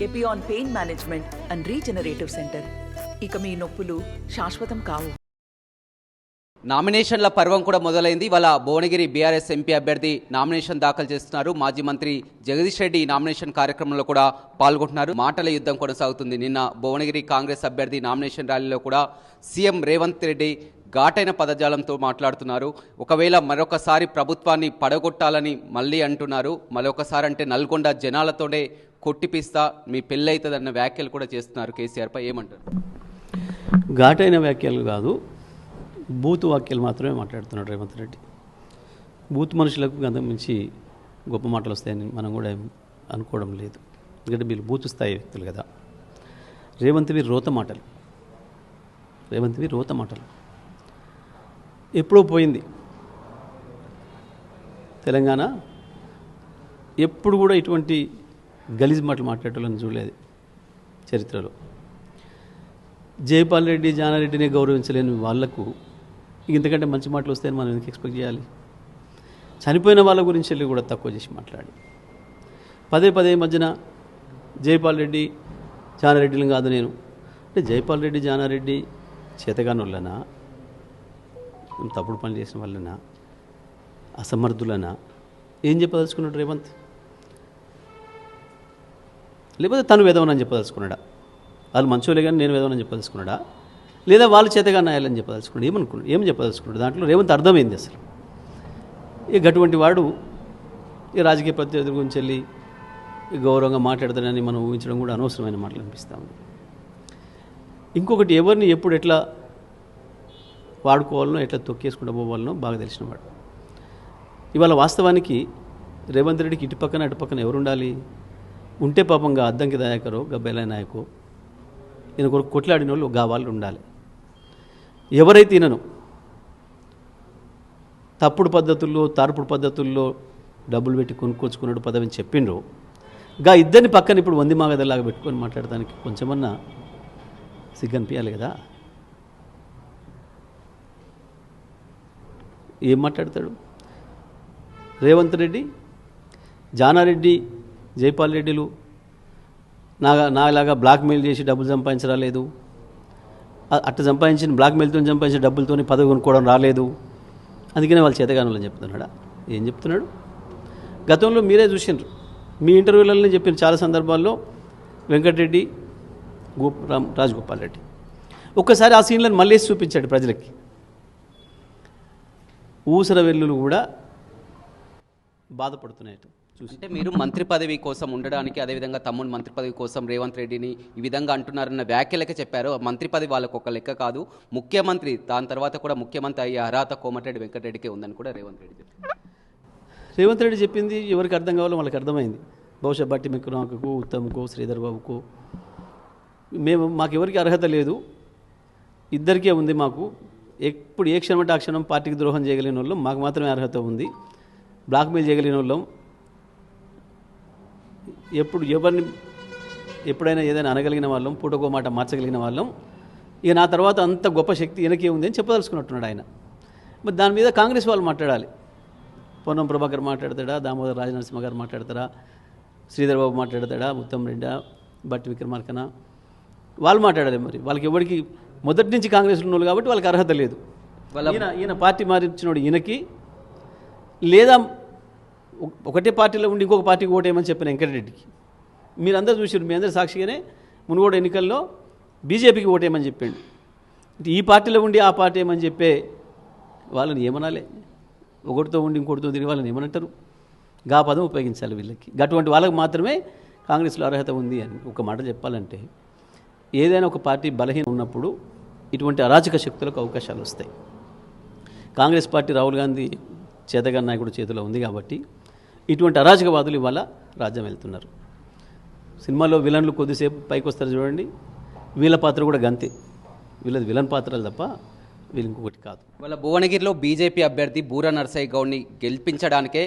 Epione pain management and regenerative centre. ఇక మీ నొప్పులు శాశ్వతం కావు. నామినేషన్ల పర్వం కూడా మొదలైంది. ఇవాళ భువనగిరి బీఆర్ఎస్ ఎంపీ అభ్యర్థి నామినేషన్ దాఖలు చేస్తున్నారు. మాజీ మంత్రి జగదీష్ రెడ్డి నామినేషన్ కార్యక్రమంలో కూడా పాల్గొంటున్నారు. మాటల యుద్ధం కొనసాగుతుంది. నిన్న భువనగిరి కాంగ్రెస్ అభ్యర్థి నామినేషన్ ర్యాలీలో కూడా సీఎం రేవంత్ రెడ్డి ఘాటైన పదజాలంతో మాట్లాడుతున్నారు. ఒకవేళ మరొకసారి ప్రభుత్వాన్ని పడగొట్టాలని మళ్ళీ అంటున్నారు. మరొకసారి అంటే నల్గొండ జనాలతోనే కొట్టిపిస్తా, మీ పెళ్ళైతుందన్న వ్యాఖ్యలు కూడా చేస్తున్నారు. కేసీఆర్పై ఏమంటారు? ఘాటైన వ్యాఖ్యలు కాదు, బూతు వాక్యాలు మాత్రమే మాట్లాడుతున్నాడు రేవంత్ రెడ్డి. బూత్ మనుషులకు గంధం మించి గొప్ప మాటలు వస్తాయని మనం కూడా అనుకోవడం లేదు. ఎందుకంటే వీళ్ళు బూతు స్థాయి వ్యక్తులు కదా. రేవంత్వి రోత మాటలు ఎప్పుడో పోయింది. తెలంగాణ ఎప్పుడు కూడా ఇటువంటి గలీజ్ మాటలు మాట్లాడేటోళ్ళని చూడలేదు చరిత్రలో. జైపాల్ రెడ్డి, జానారెడ్డిని గౌరవించలేని వాళ్లకు ఇంతకంటే మంచి మాటలు వస్తాయని మనం ఎందుకు ఎక్స్పెక్ట్ చేయాలి? చనిపోయిన వాళ్ళ గురించి వెళ్ళి కూడా తక్కువ చేసి మాట్లాడి పదే మధ్యన జైపాల్ రెడ్డి, జానారెడ్డిని కాదు నేను అంటే జైపాల్ రెడ్డి, జానారెడ్డి చేతగాని వాళ్ళనా, తప్పుడు పని చేసిన వాళ్ళనా, అసమర్థులనా? ఏం చెప్పదలుచుకున్నాడు రేవంత్? లేకపోతే తను వేదవనని చెప్పదలుచుకున్నాడా? వాళ్ళు మంచోలే కానీ నేను వేదవనని చెప్పదలుచుకున్నాడా? లేదా వాళ్ళు చేతగా నాయాలని చెప్పదలుచుకున్నాడు? ఏం చెప్పదలుచుకున్నాడు? దాంట్లో రేవంత్ అర్థమైంది అసలు. ఇక అటువంటి వాడు ఈ రాజకీయ ప్రత్యర్థుల గురించి వెళ్ళి గౌరవంగా మాట్లాడతాడని మనం ఊహించడం కూడా అనవసరమైన మాటలు అనిపిస్తూ ఉంది. ఇంకొకటి, ఎవరిని ఎప్పుడు ఎట్లా వాడుకోవాలనో, ఎట్లా తొక్కేసుకుంటూ పోవాలనో బాగా తెలిసినవాడు. ఇవాళ వాస్తవానికి రేవంత్ రెడ్డికి ఇటు పక్కన అటు పక్కన ఎవరు ఉండాలి? ఉంటే పాపంగా అద్దంకి దయాకరో, గబ్బెల నాయకో, ఈయన కొరకు కొట్లాడిన వాళ్ళు వాళ్ళు ఉండాలి. ఎవరైతే ఈయనను తప్పుడు పద్ధతుల్లో, తార్పుడు పద్ధతుల్లో డబ్బులు పెట్టి కొనుక్కొచ్చుకున్నాడు పదవిని చెప్పిండ్రు, ఇద్దరిని పక్కన ఇప్పుడు వందిమాగదలాగా పెట్టుకొని మాట్లాడడానికి కొంచెమన్నా సిగ్గనిపించాలి కదా. ఏం మాట్లాడతాడు రేవంత్ రెడ్డి? జానారెడ్డి, జైపాల్ రెడ్డిలు నాలాగా బ్లాక్మెయిల్ చేసి డబ్బులు సంపాదించరాలేదు, అట్లా సంపాదించిన బ్లాక్మెయిల్తో సంపాదించిన డబ్బులతో పదవి కొనుక్కోవడం రాలేదు, అందుకనే వాళ్ళు చేతగానులని చెప్తున్నాడా? ఏం చెప్తున్నాడు? గతంలో మీరే చూసినారు, మీ ఇంటర్వ్యూలలో చెప్పిన చాలా సందర్భాల్లో వెంకటరెడ్డి, రాజగోపాల్ రెడ్డి ఒక్కసారి ఆ సీన్లను మళ్ళీ చూపించాడు ప్రజలకి. ఊసర వెల్లులు కూడా బాధపడుతున్నాయట. అంటే మీరు మంత్రి పదవి కోసం ఉండడానికి, అదేవిధంగా తమ్ముడు మంత్రి పదవి కోసం రేవంత్ రెడ్డిని ఈ విధంగా అంటున్నారన్న వ్యాఖ్యలకే చెప్పారు. మంత్రి పదవి వాళ్ళకు ఒక లెక్క కాదు, ముఖ్యమంత్రి, దాని తర్వాత కూడా ముఖ్యమంత్రి అయ్యే అర్హత కోమటిరెడ్డి వెంకటరెడ్డికే ఉందని కూడా రేవంత్ రెడ్డి చెప్పారు. రేవంత్ రెడ్డి చెప్పింది ఎవరికి అర్థం కావాలో వాళ్ళకి అర్థమైంది. బహుశా బట్టి మిక్కురాకు, ఉత్తమ్కు, శ్రీధర్ బాబుకు, మాకెవరికి అర్హత లేదు, ఇద్దరికే ఉంది. మాకు ఎప్పుడు ఏ క్షణం అంటే ఆ క్షణం పార్టీకి ద్రోహం చేయగలిగిన వాళ్ళం, మాకు మాత్రమే అర్హత ఉంది. బ్లాక్మెయిల్ చేయగలిగిన వాళ్ళం, ఎవరిని ఎప్పుడైనా ఏదైనా అనగలిగిన వాళ్ళం, పూటకో మాట మార్చగలిగిన వాళ్ళం. ఇక నా తర్వాత అంత గొప్ప శక్తి ఈయనకే ఉంది అని చెప్పదలుచుకున్నట్టున్నాడు ఆయన. మరి దాని మీద కాంగ్రెస్ వాళ్ళు మాట్లాడాలి. పొన్నం ప్రభాకర్ మాట్లాడతాడా, దామోదర్ రాజనరసింహ గారు మాట్లాడతారా, శ్రీధర్ బాబు మాట్లాడతాడా, ఉత్తమ్ రెడ్డి, బట్టి విక్రమార్కన, వాళ్ళు మాట్లాడాలి. మరి వాళ్ళకి ఎవరికి మొదటి నుంచి కాంగ్రెస్లో ఉన్నోళ్ళు కాబట్టి వాళ్ళకి అర్హత లేదు. ఈయన పార్టీ మారించినోడు ఈయనకి, లేదా ఒకటే పార్టీలో ఉండి ఇంకొక పార్టీకి ఓటేయమని చెప్పిన వెంకటరెడ్డికి మీరందరూ చూసారు. మీ అందరూ సాక్షిగానే మునుగోడు ఎన్నికల్లో బీజేపీకి ఓటేయమని చెప్పాడు. ఈ పార్టీలో ఉండి ఆ పార్టీ ఏమని చెప్పే వాళ్ళని ఏమనాలి? ఒకటితో ఉండి ఇంకోటితో తిరిగి వాళ్ళని ఏమనంటారు? పదం ఉపయోగించాలి వీళ్ళకి. అటువంటి వాళ్ళకి మాత్రమే కాంగ్రెస్లో అర్హత ఉంది అని ఒక మాట చెప్పాలంటే, ఏదైనా ఒక పార్టీ బలహీనం ఉన్నప్పుడు ఇటువంటి అరాచక శక్తులకు అవకాశాలు వస్తాయి. కాంగ్రెస్ పార్టీ రాహుల్ గాంధీ చేతగాని నాయకుడు చేతిలో ఉంది కాబట్టి ఇటువంటి అరాచకవాదులు ఇవాళ రాజ్యం వెళ్తున్నారు. సినిమాలో విలన్లు కొద్దిసేపు పైకి వస్తారు చూడండి, వీళ్ళ పాత్ర కూడా గంతే. వీళ్ళది విలన్ పాత్రలు తప్ప వీళ్ళు ఇంకొకటి కాదు. వాళ్ళ భువనగిరిలో బీజేపీ అభ్యర్థి బూరా నర్సయ్య గౌడ్ని గెలిపించడానికే,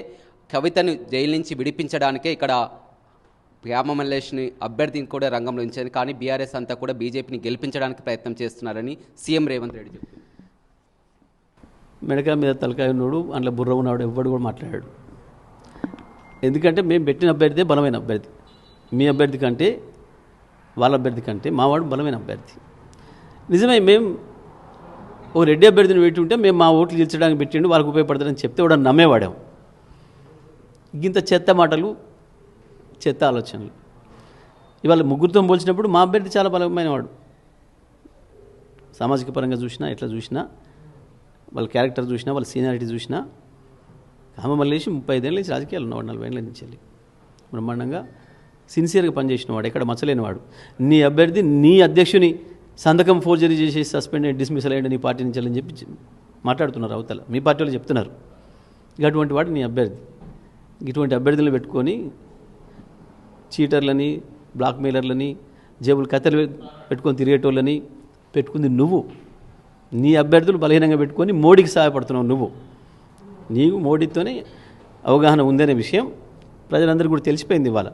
కవితను జైలు నుంచి విడిపించడానికే ఇక్కడ వ్యామమల్లేష్ని అభ్యర్థిని కూడా రంగంలో ఉంచారు. కానీ బీఆర్ఎస్ అంతా కూడా బీజేపీని గెలిపించడానికి ప్రయత్నం చేస్తున్నారని సీఎం రేవంత్ రెడ్డి చెప్పారు. మెడకాయ మీద తలకాయ ఉన్నాడు, అందులో బుర్ర ఉన్నాడు, ఎవ్వడు కూడా మాట్లాడాడు. ఎందుకంటే మేము పెట్టిన అభ్యర్థి బలమైన అభ్యర్థి. మీ అభ్యర్థి కంటే వాళ్ళ అభ్యర్థి కంటే మావాడు బలమైన అభ్యర్థి. నిజమే, మేము ఓ రెడ్డి అభ్యర్థిని పెట్టి ఉంటే మేము మా ఓట్లు గెలిచడానికి పెట్టిండు వాళ్ళకు ఉపయోగపడతారని చెప్తే కూడా నమ్మేవాడాం. ఇంత చెత్త మాటలు, చెత్త ఆలోచనలు. ఇవాళ ముగ్గురితో పోల్చినప్పుడు మా అభ్యర్థి చాలా బలమైన వాడు. సామాజిక పరంగా చూసినా, ఎట్లా చూసినా, వాళ్ళ క్యారెక్టర్ చూసినా, వాళ్ళ సీనియారిటీ చూసినా, మల్లేసి 35 ఏళ్ళ నుంచి రాజకీయాలు ఉన్నవాడు, 40 ఏళ్ళ నుంచి వెళ్ళి బ్రహ్మాండంగా సిన్సియర్గా పనిచేసినవాడు, ఎక్కడ మచ్చలేనివాడు. నీ అభ్యర్థి నీ అధ్యక్షుని సంతకం ఫోర్జరీ చేసి సస్పెండ్ అయ్యి డిస్మిస్ అయ్యండి నీ పార్టీ నుంచి అని చెప్పి మాట్లాడుతున్నారు అవతల, మీ పార్టీ వాళ్ళు చెప్తున్నారు. అటువంటి వాడు నీ అభ్యర్థి. ఇటువంటి అభ్యర్థులను పెట్టుకొని చీటర్లని, బ్లాక్మెయిలర్లని, జేబులు కత్తెలు పెట్టుకొని తిరిగేటోళ్ళని పెట్టుకుంది నువ్వు. నీ అభ్యర్థులు బలహీనంగా పెట్టుకొని మోడీకి సహాయపడుతున్నావు నువ్వు. నీకు మోడీతోనే అవగాహన ఉందనే విషయం ప్రజలందరికీ కూడా తెలిసిపోయింది. ఇవాళ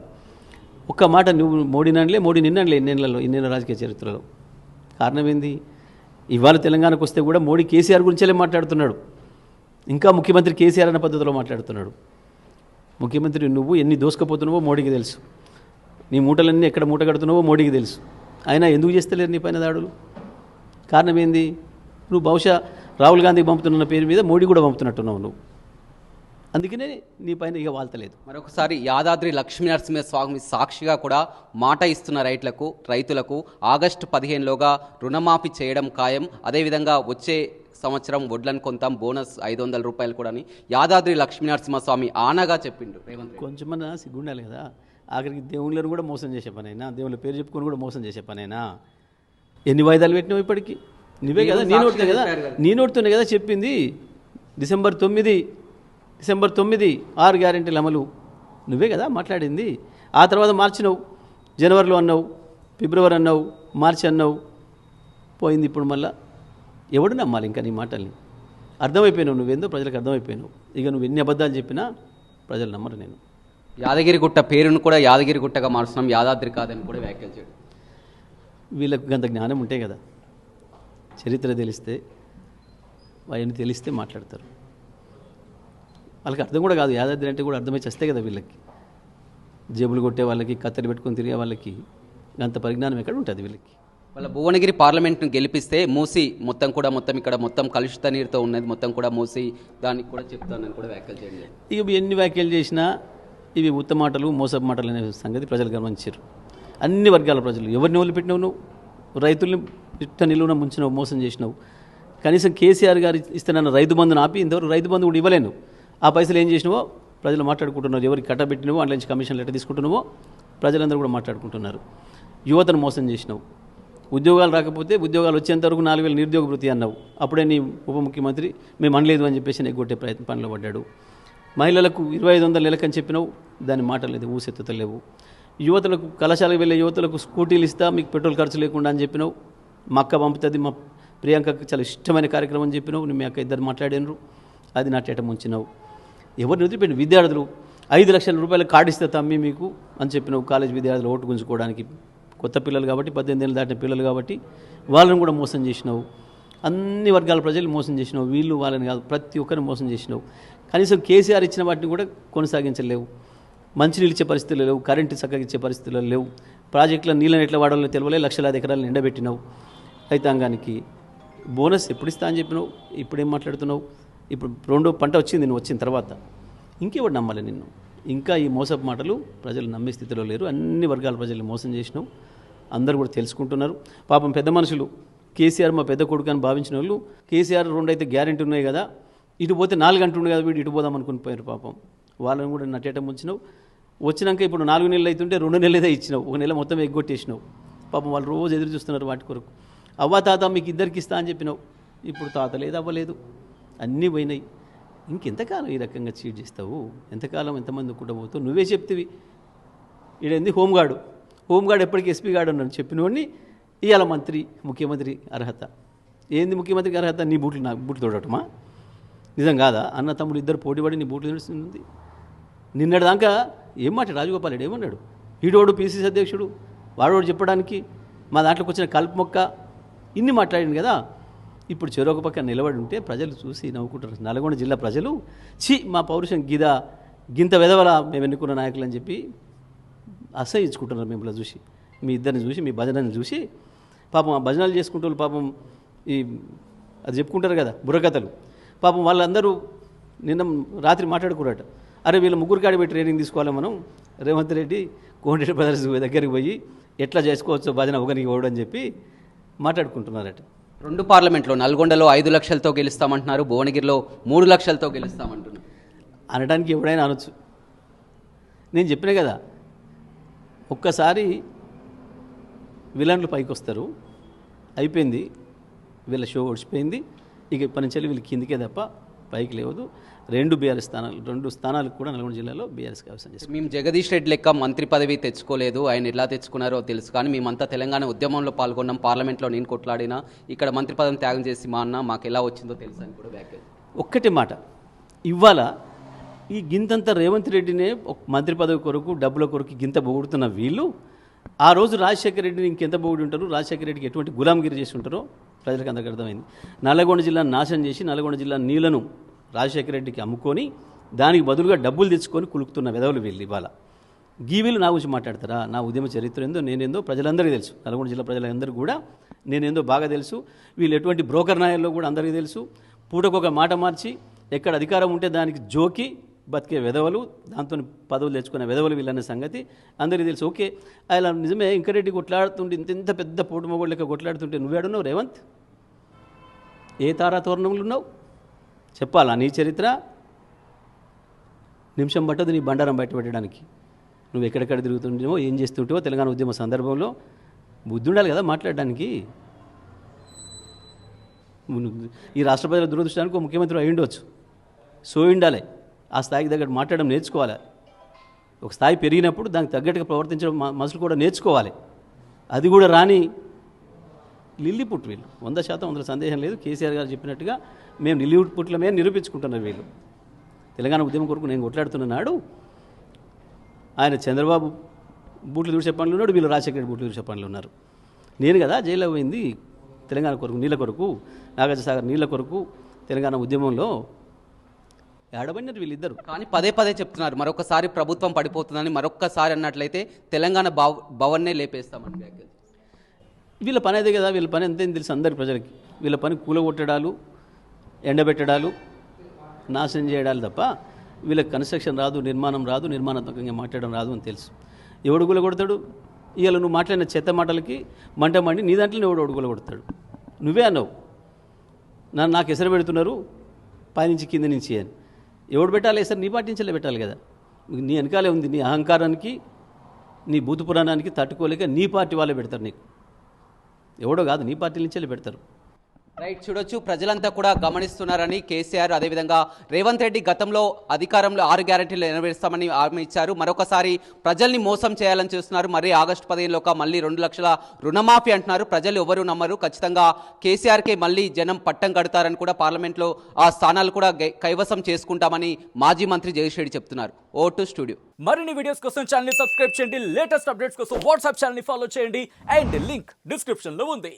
ఒక్క మాట, నువ్వు మోడీని అనలే, మోడీ నిన్నలే ఇన్నేళ్ళ రాజకీయ చరిత్రలో. కారణం ఏంది? ఇవాళ తెలంగాణకు వస్తే కూడా మోడీ కేసీఆర్ గురించే మాట్లాడుతున్నాడు. ఇంకా ముఖ్యమంత్రి కేసీఆర్ అన్న పద్ధతిలో మాట్లాడుతున్నాడు. ముఖ్యమంత్రి నువ్వు ఎన్ని దోసుకపోతున్నావో మోడీకి తెలుసు, నీ మూటలన్నీ ఎక్కడ మూట కడుతున్నావో మోడీకి తెలుసు. అయినా ఎందుకు చేస్తలేరు నీ పైన దాడులు? కారణం ఏంది? నువ్వు బహుశా రాహుల్ గాంధీకి పంపుతున్న పేరు మీద మోడీ కూడా పంపుతున్నట్టున్నావు నువ్వు. అందుకనే నీ పైన ఇక వాళ్తలేదు. మరొకసారి యాదాద్రి లక్ష్మీనరసింహస్వామి సాక్షిగా కూడా మాట ఇస్తున్న రైతులకు ఆగస్టు 15లోగా రుణమాఫీ చేయడం ఖాయం. అదేవిధంగా వచ్చే సంవత్సరం వడ్లను కొంటాం, బోనస్ 500 రూపాయలు కూడా అని యాదాద్రి లక్ష్మీనరసింహస్వామి ఆనగా చెప్పిండు రేవంత్. కొంచెమన్నా సిగ్గుండాలి కదా. ఆఖరికి దేవుళ్ళను కూడా మోసం చేసే పనైనా, దేవుళ్ళ పేరు చెప్పుకొని కూడా మోసం చేసే పనైనా. ఎన్ని వాయిదాలు పెట్టినావు ఇప్పటికీ? నువ్వే కదా, నీ నోటితోనే కదా చెప్పింది. డిసెంబర్ 9 6 గ్యారెంటీల అమలు నువ్వే కదా మాట్లాడింది. ఆ తర్వాత మార్చినావు, జనవరిలో అన్నావు, ఫిబ్రవరి అన్నావు, మార్చి అన్నావు, పోయింది. ఇప్పుడు మళ్ళా ఎవడు నమ్మాలి ఇంకా నీ మాటల్ని? అర్థమైపోయినావు నువ్వేందో, ప్రజలకు అర్థమైపోయినావు. ఇక నువ్వు ఎన్ని అబద్ధాలు చెప్పినా ప్రజలు నమ్మరు. నేను యాదగిరిగుట్ట పేరును కూడా యాదగిరిగుట్టగా మారుస్తున్నాం, యాదాద్రి కాదని కూడా వ్యాఖ్యలు చేయడం. వీళ్ళకు అంత జ్ఞానం ఉంటే కదా, చరిత్ర తెలిస్తే, అవన్నీ తెలిస్తే మాట్లాడతారు. వాళ్ళకి అర్థం కూడా కాదు, యాదాద్రి అంటే కూడా అర్థమై చేస్తే కదా వీళ్ళకి. జేబులు కొట్టే వాళ్ళకి, కత్తెలు పెట్టుకొని తిరిగే వాళ్ళకి అంత పరిజ్ఞానం ఎక్కడ ఉంటుంది వీళ్ళకి? వాళ్ళ భువనగిరి పార్లమెంట్ను గెలిపిస్తే మూసి మొత్తం ఇక్కడ కలుషిత నీరుతో ఉన్నది, మొత్తం కూడా మూసి దానికి కూడా చెప్తానని కూడా వ్యాఖ్యలు చేయండి. ఇక ఎన్ని వ్యాఖ్యలు చేసినా ఇవి ఉత్త మాటలు, మోసపు మాటలు అనే సంగతి ప్రజలు గమనించారు. అన్ని వర్గాల ప్రజలు. ఎవరిని వదిలిపెట్టినావు నువ్వు? రైతుల్ని ఇట్ట నిలువున ముంచినావు, మోసం చేసినావు. కనీసం కేసీఆర్ గారు ఇస్తున్న రైతు బంధును ఆపి ఇంతవరకు రైతు బంధు కూడా ఇవ్వలేను. ఆ పైసలు ఏం చేసినావో ప్రజలు మాట్లాడుకుంటున్నారు. ఎవరికి కట్టబెట్టినావో, అందులో నుంచి కమిషన్లు ఎట్లా తీసుకుంటున్నావో ప్రజలందరూ కూడా మాట్లాడుకుంటున్నారు. యువతను మోసం చేసినావు. ఉద్యోగాలు రాకపోతే ఉద్యోగాలు వచ్చేంత వరకు 4000 నిరుద్యోగ వృత్తి అన్నావు. అప్పుడే నీ ఉప ముఖ్యమంత్రి మేము అనలేదు అని చెప్పేసి నెగ్గొట్టే పనిలో పడ్డాడు. మహిళలకు 2500 నెలకని చెప్పినావు, దాని మాటలు లేదు, ఊసెత్తుతలేవు. యువతలకు, కళాశాలకు వెళ్ళే యువతలకు స్కూటీలు ఇస్తా, మీకు పెట్రోల్ ఖర్చు లేకుండా అని చెప్పినావు. మా అక్క పంపుతుంది, మా ప్రియాంకకు చాలా ఇష్టమైన కార్యక్రమం అని చెప్పినావు. మీ అక్క ఇద్దరు మాట్లాడినరు, అది నా టేట ముంచినావు. ఎవరిని వదిలిపెట్టిన విద్యార్థులు 5 లక్షల రూపాయల కార్డు ఇస్తే తమ్మి మీకు అని చెప్పినావు. కాలేజ్ విద్యార్థులు ఓటు గుంజుకోవడానికి, కొత్త పిల్లలు కాబట్టి, 18 ఏళ్ళు దాటిన పిల్లలు కాబట్టి వాళ్ళని కూడా మోసం చేసినావు. అన్ని వర్గాల ప్రజలు మోసం చేసినావు. వీళ్ళు వాళ్ళని కాదు, ప్రతి ఒక్కరిని మోసం చేసినావు. కనీసం కేసీఆర్ ఇచ్చిన వాటిని కూడా కొనసాగించలేవు. మంచినీళ్ళు ఇచ్చే పరిస్థితులు లేవు, కరెంటు చక్కగా ఇచ్చే పరిస్థితులు లేవు. ప్రాజెక్టులో నీళ్ళని ఎట్లా వాడాలో తెలియలే, లక్షలాది ఎకరాలను ఎండబెట్టినావు. రైతాంగానికి బోనస్ ఎప్పుడు ఇస్తా అని చెప్పినావు, ఇప్పుడేం మాట్లాడుతున్నావు? ఇప్పుడు 2వ పంట వచ్చింది నువ్వు వచ్చిన తర్వాత. ఇంకెవడు నమ్మాలి నిన్ను? ఇంకా ఈ మోసపు మాటలు ప్రజలు నమ్మే స్థితిలో లేరు. అన్ని వర్గాల ప్రజల్ని మోసం చేసినావు. అందరూ కూడా తెలుసుకుంటున్నారు. పాపం పెద్ద మనుషులు, కేసీఆర్ మా పెద్ద కొడుకు అని భావించిన వాళ్ళు, కేసీఆర్ 2 అయితే గ్యారెంటీ ఉన్నాయి కదా, ఇటు పోతే 4 గంటలు ఉంది కదా వీడు ఇటు పోదాం అనుకుని పోయారు. పాపం వాళ్ళని కూడా నట్టేట ముంచినావు. వచ్చినాక ఇప్పుడు 4 నెలలు అవుతుంటే 2 నెలలే ఇచ్చినావు, 1 నెల మొత్తం ఎగ్గొట్టేసినావు. పాపం వాళ్ళు రోజు ఎదురు చూస్తున్నారు వాటి కొరకు. అవ్వ తాత మీకు ఇద్దరికి ఇస్తా అని చెప్పినావు, ఇప్పుడు తాత లేదు, అవ్వలేదు, అన్నీ పోయినాయి. ఇంకెంతకాలం ఈ రకంగా చీట్ చేస్తావు? ఎంతకాలం ఎంతమంది పోతావు? నువ్వే చెప్తివి. ఈడేంది హోంగార్డు ఎప్పటికీ ఎస్పీ గార్డు అన్నాడు చెప్పినవాడిని. ఇవాళ ముఖ్యమంత్రి అర్హత ఏంది? ముఖ్యమంత్రికి అర్హత నీ బూట్లు నా బూట్లు తోడటమా? నిజం కాదా? అన్న తమ్ముడు ఇద్దరు పోటీపడి నీ బూట్లు నడుస్తుంది. నిన్నటిదాకా ఏం మాట రాజగోపాల్ రెడ్డి ఏమన్నాడు? ఈడోడు పీసీసీ అధ్యక్షుడు, వాడోడు చెప్పడానికి మా దాంట్లోకి వచ్చిన కలుపు మొక్క ఇన్ని మాట్లాడింది కదా. ఇప్పుడు చెరొక పక్క నిలబడి ఉంటే ప్రజలు చూసి నవ్వుకుంటారు. నల్గొండ జిల్లా ప్రజలు మా పౌరుషం గింత వెదవల మేము ఎన్నుకున్న నాయకులు అని చెప్పి అసహించుకుంటున్నారు మిమ్మల్ని చూసి. మీ ఇద్దరిని చూసి మీ భజనని చూసి పాపం ఆ భజనలు చేసుకుంటూ పాపం ఈ అది చెప్పుకుంటారు కదా బుర్రకథలు, పాపం వాళ్ళందరూ నిన్న రాత్రి మాట్లాడుకున్నారట, అరే వీళ్ళ ముగ్గురు కాడి పెట్టి ట్రైనింగ్ తీసుకోవాలి మనం, రేవంత్ రెడ్డి కోమటిరెడ్డి బ్రదర్స్ దగ్గరికి పోయి ఎట్లా చేసుకోవచ్చు భజన ఒకరికి పోవడం అని చెప్పి మాట్లాడుకుంటున్నారట. 2 పార్లమెంట్లో నల్గొండలో 5 లక్షలతో గెలుస్తామంటున్నారు, భువనగిరిలో 3 లక్షలతో గెలుస్తామంటున్నారు. అనడానికి ఎవడైనా అనొచ్చు. నేను చెప్పిన కదా, ఒక్కసారి విలన్లు పైకి వస్తారు, అయిపోయింది, వీళ్ళ షో ఓడిచిపోయింది, ఇక ఇప్పటి నుంచి వీళ్ళు కిందికే తప్ప పైకి లేవదు. 2 స్థానాలకు కూడా నల్గొండ జిల్లాలో బీఆర్ఎస్ కైవసం చేస్తారు. మేము జగదీష్ రెడ్డి లెక్క మంత్రి పదవి తెచ్చుకోలేదు, ఆయన ఎలా తెచ్చుకున్నారో తెలుసు, కానీ మేమంతా తెలంగాణ ఉద్యమంలో పాల్గొన్నాం, పార్లమెంట్లో నేను కొట్లాడినా, ఇక్కడ మంత్రి పదవిని త్యాగం చేసి మా అన్న మాకు ఎలా వచ్చిందో తెలుసు అని కూడా వ్యాఖ్యలు. ఒక్కటే మాట, ఇవాళ ఈ గింతంత రేవంత్ రెడ్డినే ఒక మంత్రి పదవి కొరకు డబ్బుల కొరకు గింత పొగుడుతున్న వీళ్ళు ఆ రోజు రాజశేఖర రెడ్డిని ఇంకెంత పొగిడి ఉంటారు, రాజశేఖర రెడ్డికి ఎటువంటి గులాంగిరి చేసి ఉంటారో ప్రజలకు అందరికీ అర్థమైంది. నల్లగొండ జిల్లాను నాశనం చేసి నల్లగొండ జిల్లా నీళ్లను రాజశేఖర రెడ్డికి అమ్ముకొని దానికి బదులుగా డబ్బులు తెచ్చుకొని కులుకుతున్న వెధవలు వీళ్ళు. ఇవాళ వీళ్ళు నా గురించి మాట్లాడతారా? నా ఉద్యమ చరిత్ర ఏందో నేనేందో ప్రజలందరికీ తెలుసు, నల్గొండ జిల్లా ప్రజలందరికీ కూడా నేనేందో బాగా తెలుసు. వీళ్ళు ఎటువంటి బ్రోకర్ నాయల్లో కూడా అందరికీ తెలుసు. పూటకొక మాట మార్చి ఎక్కడ అధికారం ఉంటే దానికి జోకి బతికే వెధవలు, దాంతో పదవులు తెచ్చుకునే వెధవలు వీళ్ళన్న సంగతి అందరికీ తెలుసు. ఓకే, ఆయన నిజమే ఇంకరెడ్డి కొట్లాడుతుంటే ఇంత పెద్ద పోటు మొగోళ్ళు లెక్క కొట్లాడుతుంటే నువ్వేడున్నావు రేవంత్? ఏ తారా తోరణంలో ఉన్నావు? చెప్పాలా నీ చరిత్ర? నిమిషం పట్టదు నీ బండారం బయట పెట్టడానికి. నువ్వు ఎక్కడెక్కడ తిరుగుతుంటావో ఏం చేస్తుంటావో తెలంగాణ ఉద్యమ సందర్భంలో బుద్ధి ఉండాలి కదా మాట్లాడడానికి. ఈ రాష్ట్ర ప్రజల దురదృష్టానికి ఒక ముఖ్యమంత్రి అయి ఉండవచ్చు, సో ఉండాలి, ఆ స్థాయికి తగ్గట్టు మాట్లాడడం నేర్చుకోవాలి. ఒక స్థాయి పెరిగినప్పుడు దానికి తగ్గట్టుగా ప్రవర్తించడం మనుషులు కూడా నేర్చుకోవాలి. అది కూడా రాని లిల్లీ పుట్టు వీళ్ళు. 100% అందులో సందేహం లేదు. కేసీఆర్ గారు చెప్పినట్టుగా మేము లిల్లీ పుట్లమే నిరూపించుకుంటున్నారు వీళ్ళు. తెలంగాణ ఉద్యమం కొరకు నేను కొట్లాడుతున్న నాడు ఆయన చంద్రబాబు బూట్లు దూసే పనులు ఉన్నాడు, వీళ్ళు రాజశేఖర బూట్లు దూసే పనులు ఉన్నారు. నేను కదా జైల్లో పోయింది తెలంగాణ కొరకు, నీళ్ళ కొరకు, నాగార్జునసాగర్ నీళ్ళ కొరకు తెలంగాణ ఉద్యమంలో. ఏడబడినారు వీళ్ళిద్దరు. కానీ పదే చెప్తున్నారు మరొకసారి ప్రభుత్వం పడిపోతుందని, మరొక్కసారి అన్నట్లయితే తెలంగాణ భవన్నే లేపేస్తామని వ్యాఖ్యలు. వీళ్ళ పని అదే కదా, వీళ్ళ పని అంతేం తెలుసు అందరి ప్రజలకి. వీళ్ళ పని కూలగొట్టడాలు, ఎండబెట్టడాలు, నాశనం చేయడాలు తప్ప వీళ్ళకి కన్స్ట్రక్షన్ రాదు, నిర్మాణం రాదు, నిర్మాణాత్మకంగా మాట్లాడడం రాదు అని తెలుసు. ఎవడు కూలగొడతాడు? ఇవాళ నువ్వు మాట్లాడిన చెత్త మాటలకి మంట మండి నీ దాంట్లో ఎవడు కూలగొడతాడు? నువ్వే అన్నావు నాకు ఎసరు పెడుతున్నారు పైనుంచి కింద నుంచి అని. ఎవడు పెట్టాలి సార్? నీ పార్టీ నుంచే పెట్టాలి కదా. నీ వెనకాలే ఉంది, నీ అహంకారానికి నీ భూత పురాణానికి తట్టుకోలేక నీ పార్టీ వాళ్ళే పెడతారు నీకు, ఎవడో కాదు, నీ పార్టీ నుంచే పెడతారు. రైట్, చూడొచ్చు ప్రజలంతా కూడా గమనిస్తున్నారని కేసీఆర్, అదేవిధంగా రేవంత్ రెడ్డి గతంలో అధికారంలో 6 గ్యారెంటీలు నెరవేరుస్తామని హామీ ఇచ్చారు, మరొకసారి ప్రజల్ని మోసం చేయాలని చూస్తున్నారు. మరి ఆగస్టు 15లోగా మళ్ళీ 2 లక్షల రుణమాఫీ అంటున్నారు. ప్రజలు ఎవరు నమ్మరు, ఖచ్చితంగా కేసీఆర్కే మళ్ళీ జనం పట్టం కడతారని కూడా పార్లమెంట్లో ఆ స్థానాలు కూడా కైవసం చేసుకుంటామని మాజీ మంత్రి జగదీష్ రెడ్డి చెప్తున్నారు. Vote studio. మరిన్ని వీడియోస్ కోసం ఛానల్ ని సబ్స్క్రైబ్ చేయండి, లేటెస్ట్ అప్డేట్స్ కోసం వాట్సాప్ ఛానల్ ని ఫాలో చేయండి, అండ్ లింక్ డిస్క్రిప్షన్ లో ఉంది.